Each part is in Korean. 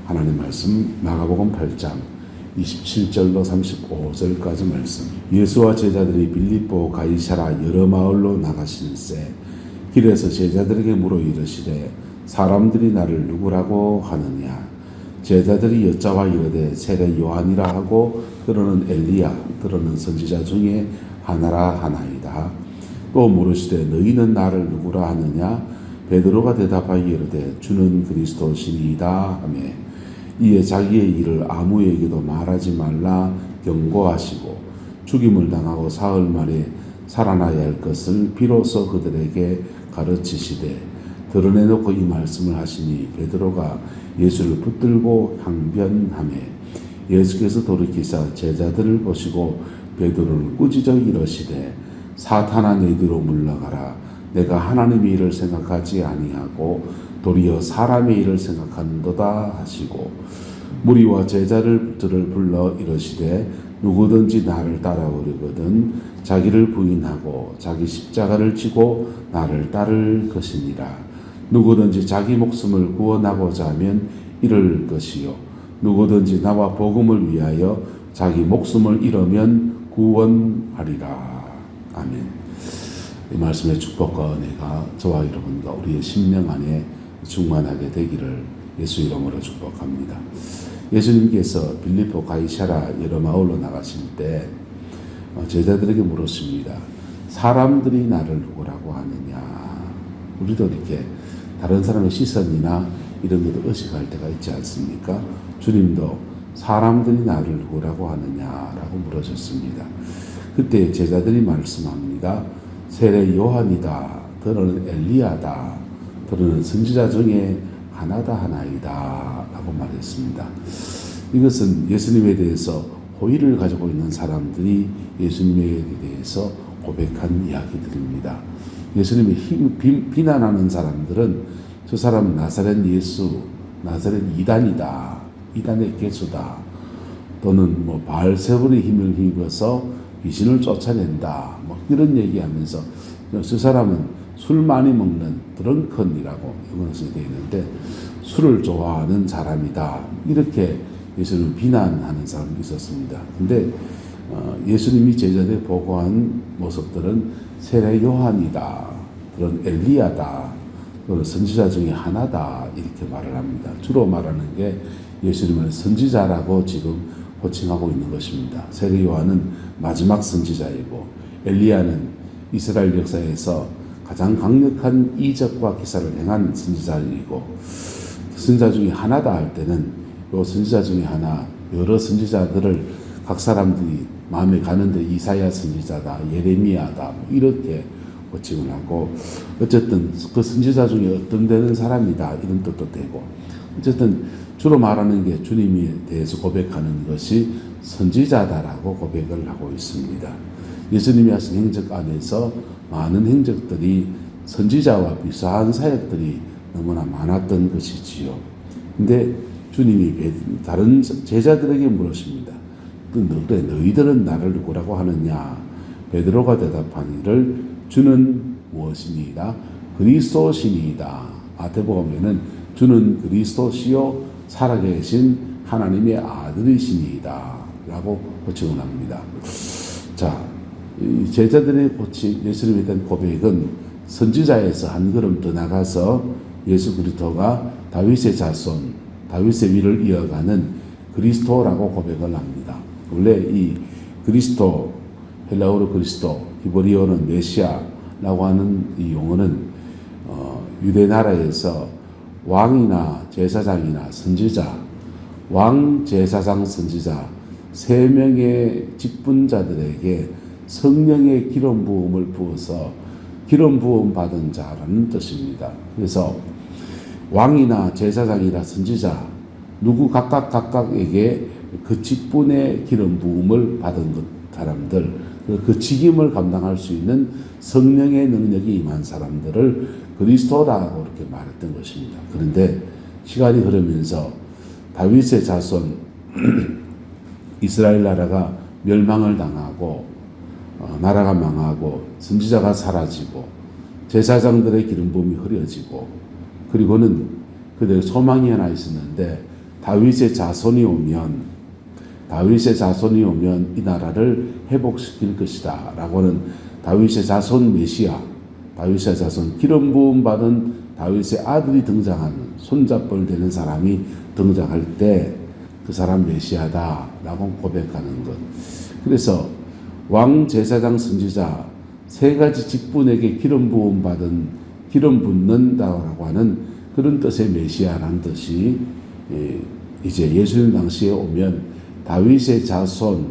하나님 말씀 마가복음 8장 27절로 35절까지 말씀. 예수와 제자들이 빌립보 가이사라 여러 마을로 나가신새 길에서 제자들에게 물어 이르시되 사람들이 나를 누구라고 하느냐. 제자들이 여짜와 이르되 세례 요한이라 하고 들어는 엘리야 들어는 선지자 중에 하나라 하나이다. 또 물으시되 너희는 나를 누구라 하느냐. 베드로가 대답하여 이르되 주는 그리스도시니이다 하며 이에 자기의 일을 아무에게도 말하지 말라 경고하시고 죽임을 당하고 사흘 만에 살아나야 할 것을 비로소 그들에게 가르치시되 드러내놓고 이 말씀을 하시니 베드로가 예수를 붙들고 항변하며 예수께서 돌이키사 제자들을 보시고 베드로를 꾸짖어 이르시되 사탄아 내 뒤로 물러가라. 내가 하나님의 일을 생각하지 아니하고 도리어 사람의 일을 생각한도다 하시고 무리와 제자들을 불러 이르시되 누구든지 나를 따라오려거든 자기를 부인하고 자기 십자가를 지고 나를 따를 것이니라. 누구든지 자기 목숨을 구원하고자 하면 잃을 것이요 누구든지 나와 복음을 위하여 자기 목숨을 잃으면 구원하리라. 아멘. 이 말씀의 축복과 은혜가 저와 여러분과 우리의 심령 안에 충만하게 되기를 예수 이름으로 축복합니다. 예수님께서 빌립보 가이사라 여러 마을로 나가실 때 제자들에게 물었습니다. 사람들이 나를 누구라고 하느냐. 우리도 이렇게 다른 사람의 시선이나 이런 것도 의식할 때가 있지 않습니까? 주님도 사람들이 나를 누구라고 하느냐라고 물으셨습니다. 그때 제자들이 말씀합니다. 세례 요한이다. 더러는 엘리야다. 더러는 선지자 중에 하나이다. 라고 말했습니다. 이것은 예수님에 대해서 호의를 가지고 있는 사람들이 예수님에 대해서 고백한 이야기들입니다. 예수님이 비난하는 사람들은 저 사람은 나사렛 예수, 나사렛 이단이다. 이단의 개수다. 또는 바알세불의 힘을 힘입어서 귀신을 쫓아낸다. 이런 얘기하면서 저 사람은 술 많이 먹는 드렁컨이라고 영어로 되어 있는데 술을 좋아하는 사람이다. 이렇게 예수님을 비난하는 사람이 있었습니다. 근데 예수님이 제자들에 보고한 모습들은 세례 요한이다. 그런 엘리야다. 그런 선지자 중에 하나다. 이렇게 말을 합니다. 주로 말하는 게 예수님을 선지자라고 지금 호칭하고 있는 것입니다. 세례 요한은 마지막 선지자이고 엘리야는 이스라엘 역사에서 가장 강력한 이적과 기사를 행한 선지자이고 선지자 중에 하나다 할 때는 이 선지자 중에 하나 여러 선지자들을 각 사람들이 마음에 가는데 이사야 선지자다 예레미야다 이렇게 호칭을 하고 어쨌든 그 선지자 중에 어떤 되는 사람이다 이런 뜻도 되고 어쨌든 주로 말하는 게 주님에 대해서 고백하는 것이 선지자다라고 고백을 하고 있습니다. 예수님이 하신 행적 안에서 많은 행적들이 선지자와 비슷한 사역들이 너무나 많았던 것이지요. 근데 주님이 다른 제자들에게 물으십니다. 그래 너희들은 나를 누구라고 하느냐? 베드로가 대답하니를 주는 무엇이니이다? 그리스도시니이다. 마태복음에는 주는 그리스도시요 살아계신 하나님의 아들이시니이다 라고 호칭을 합니다. 자, 제자들의 예수님에 대한 고백은 선지자에서 한 걸음 더 나가서 예수 그리스도가 다윗의 자손, 다윗의 위를 이어가는 그리스도라고 고백을 합니다. 원래 이 그리스도, 헬라어로 그리스도, 히브리어는 메시아라고 하는 이 용어는 유대 나라에서 왕이나 제사장이나 선지자, 왕, 제사장, 선지자 3명의 직분자들에게 성령의 기름 부음을 부어서 기름 부음 받은 자라는 뜻입니다. 그래서 왕이나 제사장이나 선지자 누구 각각에게 그 직분의 기름 부음을 받은 사람들, 그 직임을 감당할 수 있는 성령의 능력이 임한 사람들을 그리스도라고 이렇게 말했던 것입니다. 그런데 시간이 흐르면서 다윗의 자손 이스라엘 나라가 멸망을 당하고 나라가 망하고 선지자가 사라지고 제사장들의 기름 부음이 흐려지고 그리고는 그들 소망이 하나 있었는데 다윗의 자손이 오면 이 나라를 회복시킬 것이다 라고는 다윗의 자손 메시아, 다윗의 자손 기름 부음 받은 다윗의 아들이 등장하는 손잡벌 되는 사람이 등장할 때 그 사람 메시아다 라고 고백하는 것. 그래서 왕, 제사장, 선지자 세 가지 직분에게 기름 붓는다라고 하는 그런 뜻의 메시아라는 뜻이 이제 예수님 당시에 오면 다윗의 자손,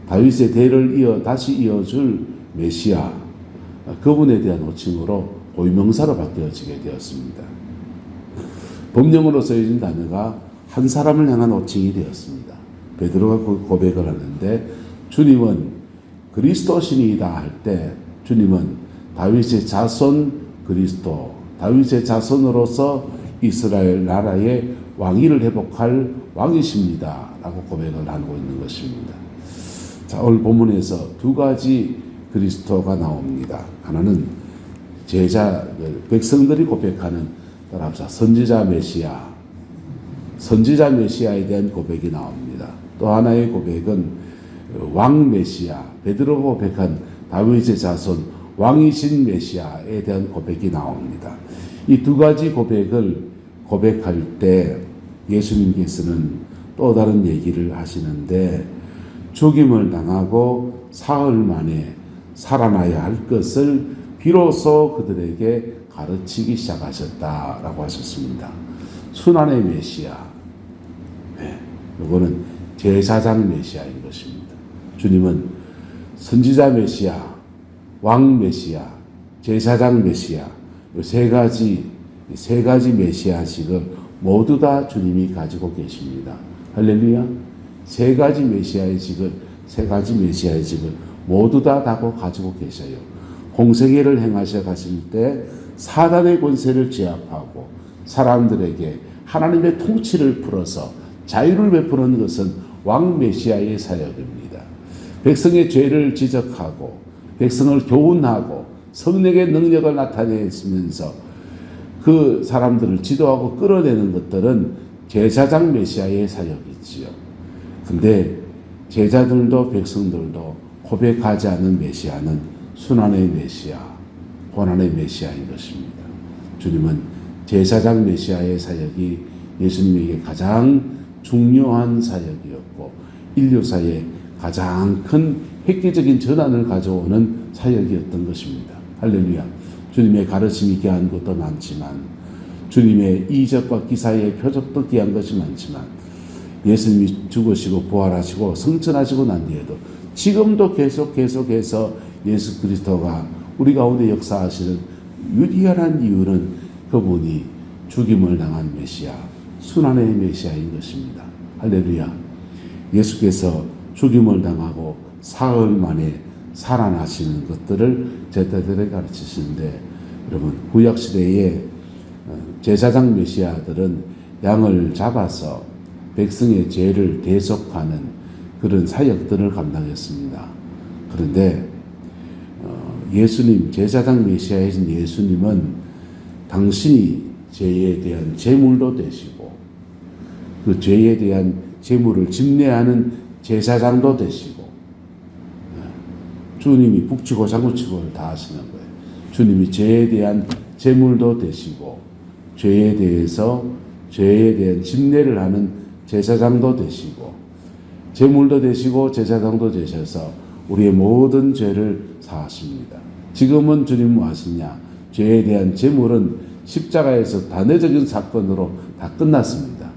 다윗의 대를 다시 이어줄 메시아, 그분에 대한 호칭으로 고유명사로 바뀌어지게 되었습니다. 법령으로 쓰여진 단어가 한 사람을 향한 호칭이 되었습니다. 베드로가 고백을 하는데 주님은 그리스도신이다 할 때 주님은 다윗의 자손 그리스도, 다윗의 자손으로서 이스라엘 나라의 왕위를 회복할 왕이십니다 라고 고백을 하고 있는 것입니다. 자, 오늘 본문에서 두 가지 그리스도가 나옵니다. 하나는 백성들이 고백하는 따라합시다. 선지자 메시아에 대한 고백이 나옵니다. 또 하나의 고백은 왕 메시아, 베드로가 고백한 다윗의 자손 왕이신 메시아에 대한 고백이 나옵니다. 이 두 가지 고백을 고백할 때 예수님께서는 또 다른 얘기를 하시는데 죽임을 당하고 사흘 만에 살아나야 할 것을 비로소 그들에게 가르치기 시작하셨다라고 하셨습니다. 순환의 메시아, 이거는 제사장 메시아인 것입니다. 주님은 선지자 메시아, 왕 메시아, 제사장 메시아, 이 세 가지 메시아식을 모두 다 주님이 가지고 계십니다. 할렐루야. 세 가지 메시아의식을 모두 다 가지고 계셔요. 공생애를 행하셔 가실 때 사단의 권세를 제압하고 사람들에게 하나님의 통치를 풀어서 자유를 베푸는 것은 왕 메시아의 사역입니다. 백성의 죄를 지적하고 백성을 교훈하고 성령의 능력을 나타내면서 그 사람들을 지도하고 끌어내는 것들은 제사장 메시아의 사역이지요. 근데 제자들도 백성들도 고백하지 않는 메시아는 순환의 메시아, 고난의 메시아인 것입니다. 주님은 제사장 메시아의 사역이 예수님에게 가장 중요한 사역이었고 인류사에 가장 큰 획기적인 전환을 가져오는 사역이었던 것입니다. 할렐루야. 주님의 가르침이 귀한 것도 많지만 주님의 이적과 기사의 표적도 귀한 것이 많지만 예수님이 죽으시고 부활하시고 성천하시고 난 뒤에도 지금도 계속해서 예수 그리스도가 우리 가운데 역사하시는 유일한 이유는 그분이 죽임을 당한 메시아, 순환의 메시아인 것입니다. 할렐루야. 예수께서 죽임을 당하고 사흘 만에 살아나시는 것들을 제자들에게 가르치시는데 여러분 구약시대의 제사장 메시아들은 양을 잡아서 백성의 죄를 대속하는 그런 사역들을 감당했습니다. 그런데 예수님, 제사장 메시아이신 예수님은 당신이 죄에 대한 제물도 되시고 그 죄에 대한 제물을 집례하는 제사장도 되시고 주님이 북치고 장구치고를 다 하시는 거예요. 주님이 죄에 대한 제물도 되시고 죄에 대한 집례를 하는 제사장도 되시고 제물도 되시고 제사장도 되셔서 우리의 모든 죄를 사하십니다. 지금은 주님 뭐 하시냐? 죄에 대한 제물은 십자가에서 단회적인 사건으로 다 끝났습니다.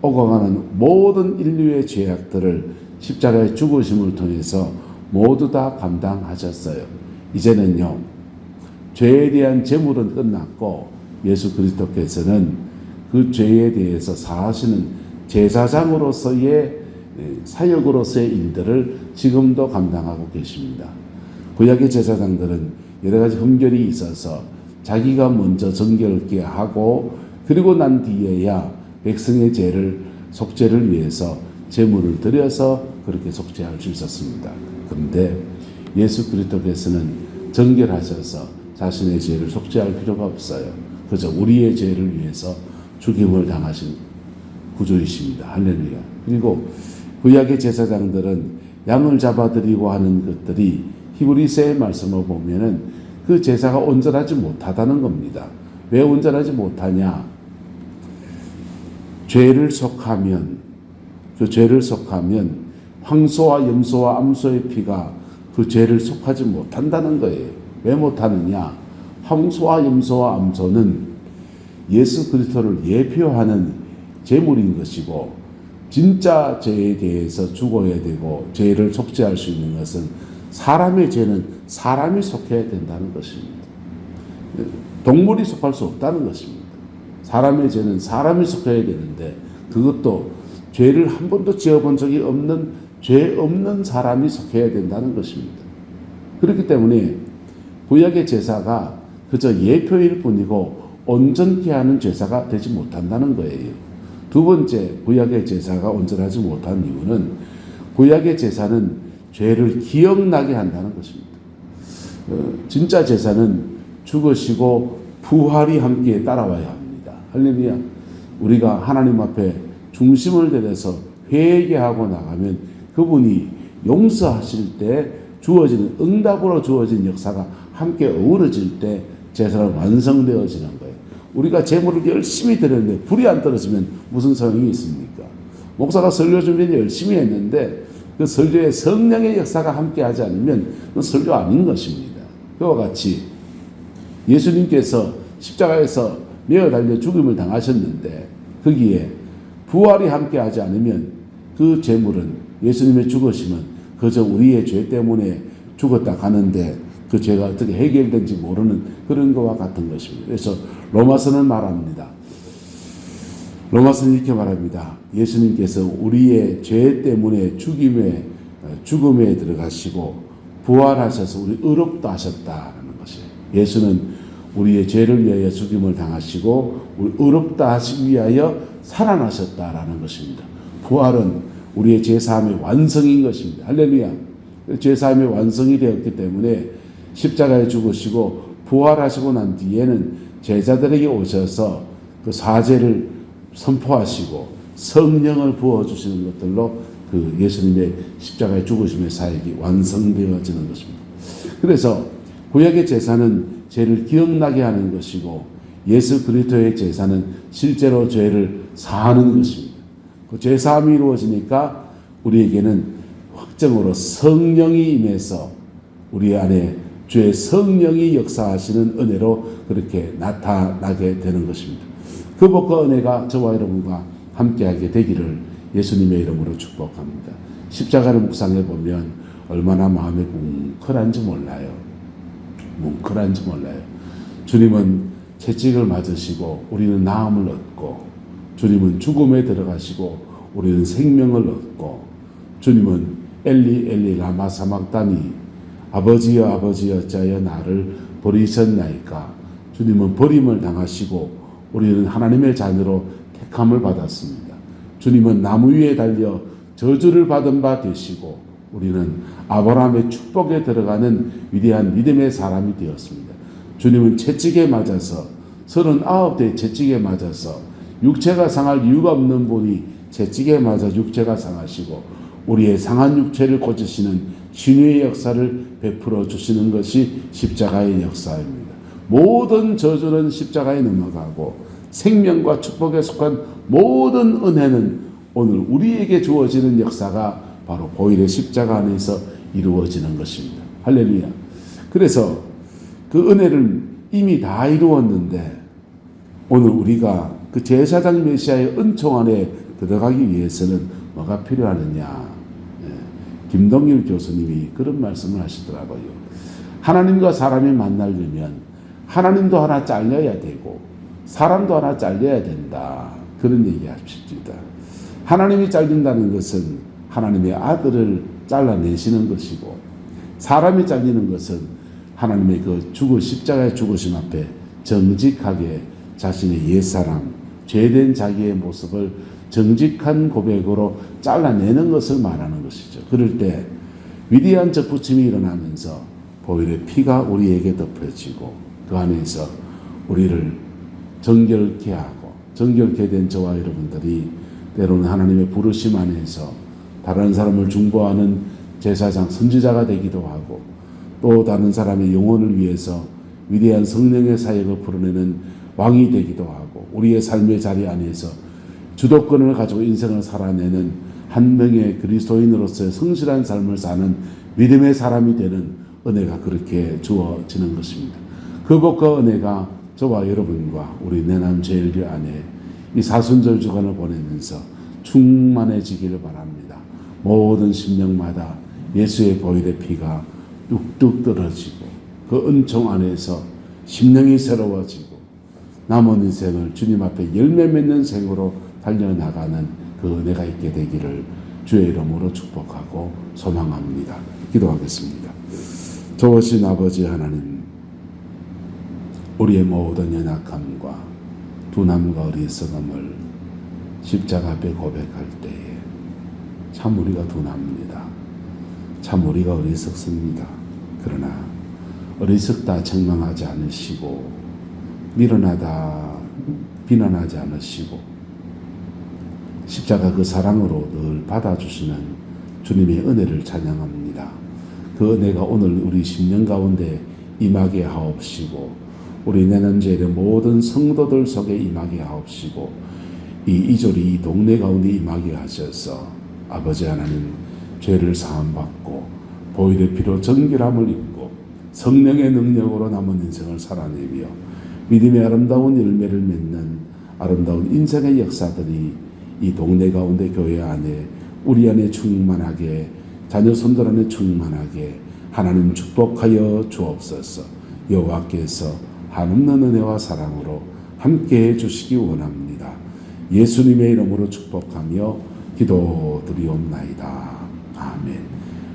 오고 가는 모든 인류의 죄악들을 십자가의 죽으심을 통해서 모두 다 감당하셨어요. 이제는요, 죄에 대한 제물은 끝났고 예수 그리스도께서는 그 죄에 대해서 사하시는 제사장으로서의 사역으로서의 일들을 지금도 감당하고 계십니다. 구약의 제사장들은 여러 가지 흠결이 있어서 자기가 먼저 정결케 하고 그리고 난 뒤에야 백성의 속죄를 위해서 제물을 드려서 그렇게 속죄할 수 있었습니다. 그런데 예수 그리스도께서는 정결하셔서 자신의 죄를 속죄할 필요가 없어요. 그저 우리의 죄를 위해서 죽임을 당하신 구조이십니다. 할렐루야. 그리고 구약의 제사장들은 양을 잡아드리고 하는 것들이 히브리서의 말씀을 보면은 그 제사가 온전하지 못하다는 겁니다. 왜 온전하지 못하냐? 죄를 속하면 황소와 염소와 암소의 피가 그 죄를 속하지 못한다는 거예요. 왜 못하느냐? 황소와 염소와 암소는 예수 그리스도를 예표하는 제물인 것이고, 진짜 죄에 대해서 죽어야 되고 죄를 속죄할 수 있는 것은 사람의 죄는 사람이 속해야 된다는 것입니다. 동물이 속할 수 없다는 것입니다. 사람의 죄는 사람이 속해야 되는데, 그것도 죄를 한 번도 지어본 적이 없는 죄 없는 사람이 속해야 된다는 것입니다. 그렇기 때문에 구약의 제사가 그저 예표일 뿐이고 온전케 하는 제사가 되지 못한다는 거예요. 두 번째, 구약의 제사가 온전하지 못한 이유는 구약의 제사는 죄를 기억나게 한다는 것입니다. 진짜 제사는 죽으시고 부활이 함께 따라와야 합니다. 할렐루야. 우리가 하나님 앞에 중심을 들여서 회개하고 나가면 그분이 용서하실 때 주어지는, 응답으로 주어진 역사가 함께 어우러질 때 제사는 완성되어지는 거예요. 우리가 제물을 열심히 드렸는데 불이 안 떨어지면 무슨 소용이 있습니까? 목사가 설교 준비를 열심히 했는데 그 설교에 성령의 역사가 함께 하지 않으면 그건 설교 아닌 것입니다. 그와 같이 예수님께서 십자가에서 매어 달려 죽음을 당하셨는데 거기에 부활이 함께 하지 않으면 그 제물은, 예수님의 죽으심은 그저 우리의 죄 때문에 죽었다 가는데 그 죄가 어떻게 해결된지 모르는 그런 것과 같은 것입니다. 그래서 로마서는 말합니다. 로마서는 이렇게 말합니다. 예수님께서 우리의 죄 때문에 죽음에 들어가시고 부활하셔서 우리 의롭다 하셨다는 것이에요. 예수는 우리의 죄를 위하여 죽임을 당하시고 우리 의롭다 하시기 위하여 살아나셨다라는 것입니다. 부활은 우리의 죄사함의 완성인 것입니다. 할렐루야. 죄사함의 완성이 되었기 때문에 십자가에 죽으시고 부활하시고 난 뒤에는 제자들에게 오셔서 그 사죄를 선포하시고 성령을 부어주시는 것들로 그 예수님의 십자가의 죽으심의 사역이 완성되어지는 것입니다. 그래서 구약의 제사는 죄를 기억나게 하는 것이고 예수 그리스도의 제사는 실제로 죄를 사하는 것입니다. 그 죄사함이 이루어지니까 우리에게는 확정으로 성령이 임해서 우리 안에 주의 성령이 역사하시는 은혜로 그렇게 나타나게 되는 것입니다. 그 복과 은혜가 저와 여러분과 함께하게 되기를 예수님의 이름으로 축복합니다. 십자가를 묵상해 보면 얼마나 마음이 뭉클한지 몰라요. 뭉클한지 몰라요. 주님은 채찍을 맞으시고 우리는 나음을 얻고, 주님은 죽음에 들어가시고 우리는 생명을 얻고, 주님은 엘리 엘리 라마 사막다니 아버지여 아버지여 어찌하여 나를 버리셨나이까. 주님은 버림을 당하시고 우리는 하나님의 자녀로 택함을 받았습니다. 주님은 나무 위에 달려 저주를 받은 바 되시고 우리는 아브라함의 축복에 들어가는 위대한 믿음의 사람이 되었습니다. 주님은 채찍에 맞아서 39대 채찍에 맞아서 육체가 상할 이유가 없는 분이 채찍에 맞아 육체가 상하시고 우리의 상한 육체를 고치시는 신유의 역사를 베풀어 주시는 것이 십자가의 역사입니다. 모든 저주는 십자가에 넘어가고 생명과 축복에 속한 모든 은혜는 오늘 우리에게 주어지는 역사가 바로 보일의 십자가 안에서 이루어지는 것입니다. 할렐루야. 그래서 그 은혜를 이미 다 이루었는데 오늘 우리가 그 제사장 메시아의 은총 안에 들어가기 위해서는 뭐가 필요하느냐. 김동일 교수님이 그런 말씀을 하시더라고요. 하나님과 사람이 만나려면 하나님도 하나 잘려야 되고 사람도 하나 잘려야 된다. 그런 얘기 하십니다. 하나님이 잘린다는 것은 하나님의 아들을 잘라내시는 것이고, 사람이 잘리는 것은 하나님의 그 십자가의 죽으심 앞에 정직하게 자신의 옛사람, 죄된 자기의 모습을 정직한 고백으로 잘라내는 것을 말하는 것이죠. 그럴 때 위대한 접붙임이 일어나면서 보혈의 피가 우리에게 덮여지고 그 안에서 우리를 정결케 하고, 정결케 된 저와 여러분들이 때로는 하나님의 부르심 안에서 다른 사람을 중보하는 제사장, 선지자가 되기도 하고 또 다른 사람의 영혼을 위해서 위대한 성령의 사역을 풀어내는 왕이 되기도 하고 우리의 삶의 자리 안에서 주도권을 가지고 인생을 살아내는 한 명의 그리스도인으로서의 성실한 삶을 사는 믿음의 사람이 되는 은혜가 그렇게 주어지는 것입니다. 그 복과 은혜가 저와 여러분과 우리 내남제일교 안에 이 사순절 주간을 보내면서 충만해지기를 바랍니다. 모든 심령마다 예수의 보혈의 피가 뚝뚝 떨어지고 그 은총 안에서 심령이 새로워지고 남은 인생을 주님 앞에 열매 맺는 생으로 달려나가는 그 은혜가 있게 되기를 주의 이름으로 축복하고 소망합니다. 기도하겠습니다. 좋으신 아버지 하나님, 우리의 모든 연약함과 둔함과 어리석음을 십자가 앞에 고백할 때에 참 우리가 둔합니다. 참 우리가 어리석습니다. 그러나 어리석다 책망하지 않으시고 미련하다 비난하지 않으시고 십자가 그 사랑으로 늘 받아주시는 주님의 은혜를 찬양합니다. 그 은혜가 오늘 우리 심령 가운데 임하게 하옵시고 우리 내남제일의 모든 성도들 속에 임하게 하옵시고 이 이절이 이 동네 가운데 임하게 하셔서 아버지 하나님 죄를 사함받고 보혈의 피로 정결함을 입고 성령의 능력으로 남은 인생을 살아내며 믿음의 아름다운 열매를 맺는 아름다운 인생의 역사들이 이 동네 가운데 교회 안에 우리 안에 충만하게 자녀 손들 안에 충만하게 하나님 축복하여 주옵소서. 여호와께서 한없는 은혜와 사랑으로 함께해 주시기 원합니다. 예수님의 이름으로 축복하며 기도드리옵나이다.